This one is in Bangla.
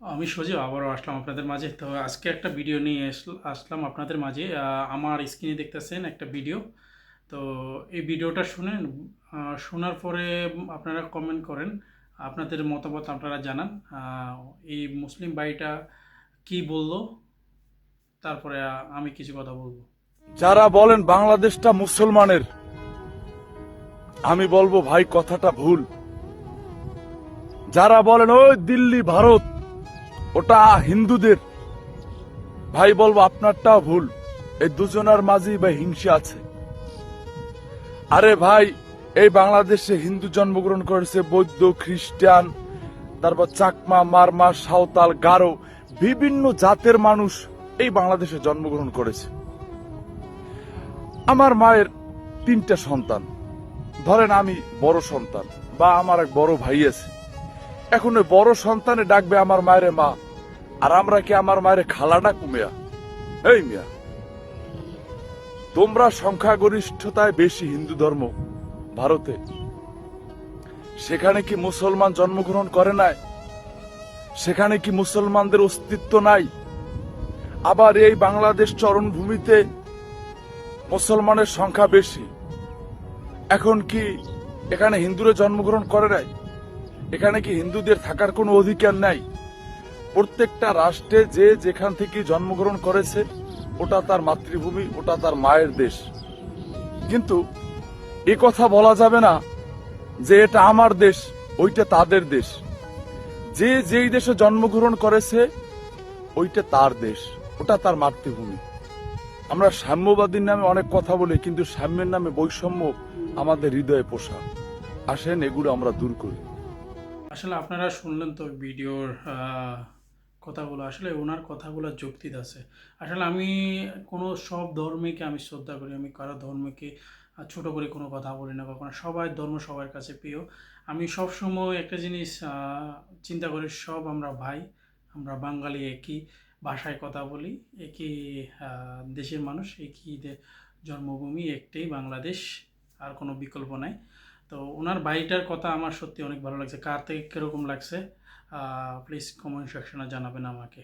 আমি সজীব আবারও আসলাম আপনাদের মাঝে। তো আজকে একটা ভিডিও নিয়ে আসলাম আপনাদের মাঝে। আমার স্ক্রিনে দেখতেছেন একটা ভিডিও। তো এই ভিডিওটা শুনেন, শোনার পরে আপনারা কমেন্ট করেন, আপনাদের মতামত আপনারা জানান। এই মুসলিম ভাইটা কি বলল, তারপরে আমি কিছু কথা বলবো। যারা বলেন বাংলাদেশটা মুসলমানের, আমি বলবো ভাই কথাটা ভুল। যারা বলেন ওই দিল্লি ভারত ওটা হিন্দুদের, ভাই বলবো আপনারটাও ভুল। এই দুজনের মাঝেই ভাই হিংসা আছে। আরে ভাই, এই বাংলাদেশে হিন্দু জন্মগ্রহণ করেছে, বৌদ্ধ, খ্রিস্টান, তারপর চাকমা, মারমা, সাঁওতাল, গারো, বিভিন্ন জাতের মানুষ এই বাংলাদেশে জন্মগ্রহণ করেছে। আমার মায়ের 3টা সন্তান, ধরেন আমি বড় সন্তান বা আমার এক বড় ভাই আছে। এখন ওই বড় সন্তানে ডাকবে আমার মায়ের মা, আর আমরা কি আমার মায়ের খালা ডাকু? মিয়া, এই মিয়া, তোমরা সংখ্যাগরিষ্ঠতায় বেশি হিন্দু ধর্ম ভারতে, সেখানে কি মুসলমান জন্মগ্রহণ করে নাই? সেখানে কি মুসলমানদের অস্তিত্ব নাই? আবার এই বাংলাদেশ চরণভূমিতে মুসলমানের সংখ্যা বেশি, এখন কি এখানে হিন্দুরা জন্মগ্রহণ করে নাই? এখানে কি হিন্দুদের থাকার কোনো অধিকার নাই? প্রত্যেকটা রাষ্ট্রে যে যেখান থেকে জন্মগ্রহণ করেছে ওটা তার মাতৃভূমি, ওটা তার মায়ের দেশ। কিন্তু এ কথা বলা যাবে না যে এটা আমার দেশ, ওইটা তাদের দেশ। যে যেই দেশে জন্মগ্রহণ করেছে ওইটা তার দেশ, ওটা তার মাতৃভূমি। আমরা সাম্যবাদীর নামে অনেক কথা বলি, কিন্তু সাম্যের নামে বৈষম্য আমাদের হৃদয়ে পোষা। আসেন এগুলো আমরা দূর করি। আসলে আপনারা শুনলেন তো ভিডিওর কথাগুলো, আসলে ওনার কথাগুলো যুক্তিত আছে। আসলে আমি কোনো সব ধর্মকে আমি শ্রদ্ধা করি, আমি কারো ধর্মকে ছোট করে কোনো কথা বলি না কখনো। সবাই ধর্ম সবার কাছে প্রিয়। আমি সব সময় একটা জিনিস চিন্তা করি, সব আমরা ভাই, আমরা বাঙালি, একই ভাষায় কথা বলি, একই দেশের মানুষ, একই জন্মভূমি একটাই বাংলাদেশ, আর কোনো বিকল্প নাই। তো ওনার বাড়িটার কথা আমার সত্যি অনেক ভালো লাগছে। কার থেকে কীরকম লাগছে প্লিজ কমেন্ট সেকশনে জানাবেন আমাকে।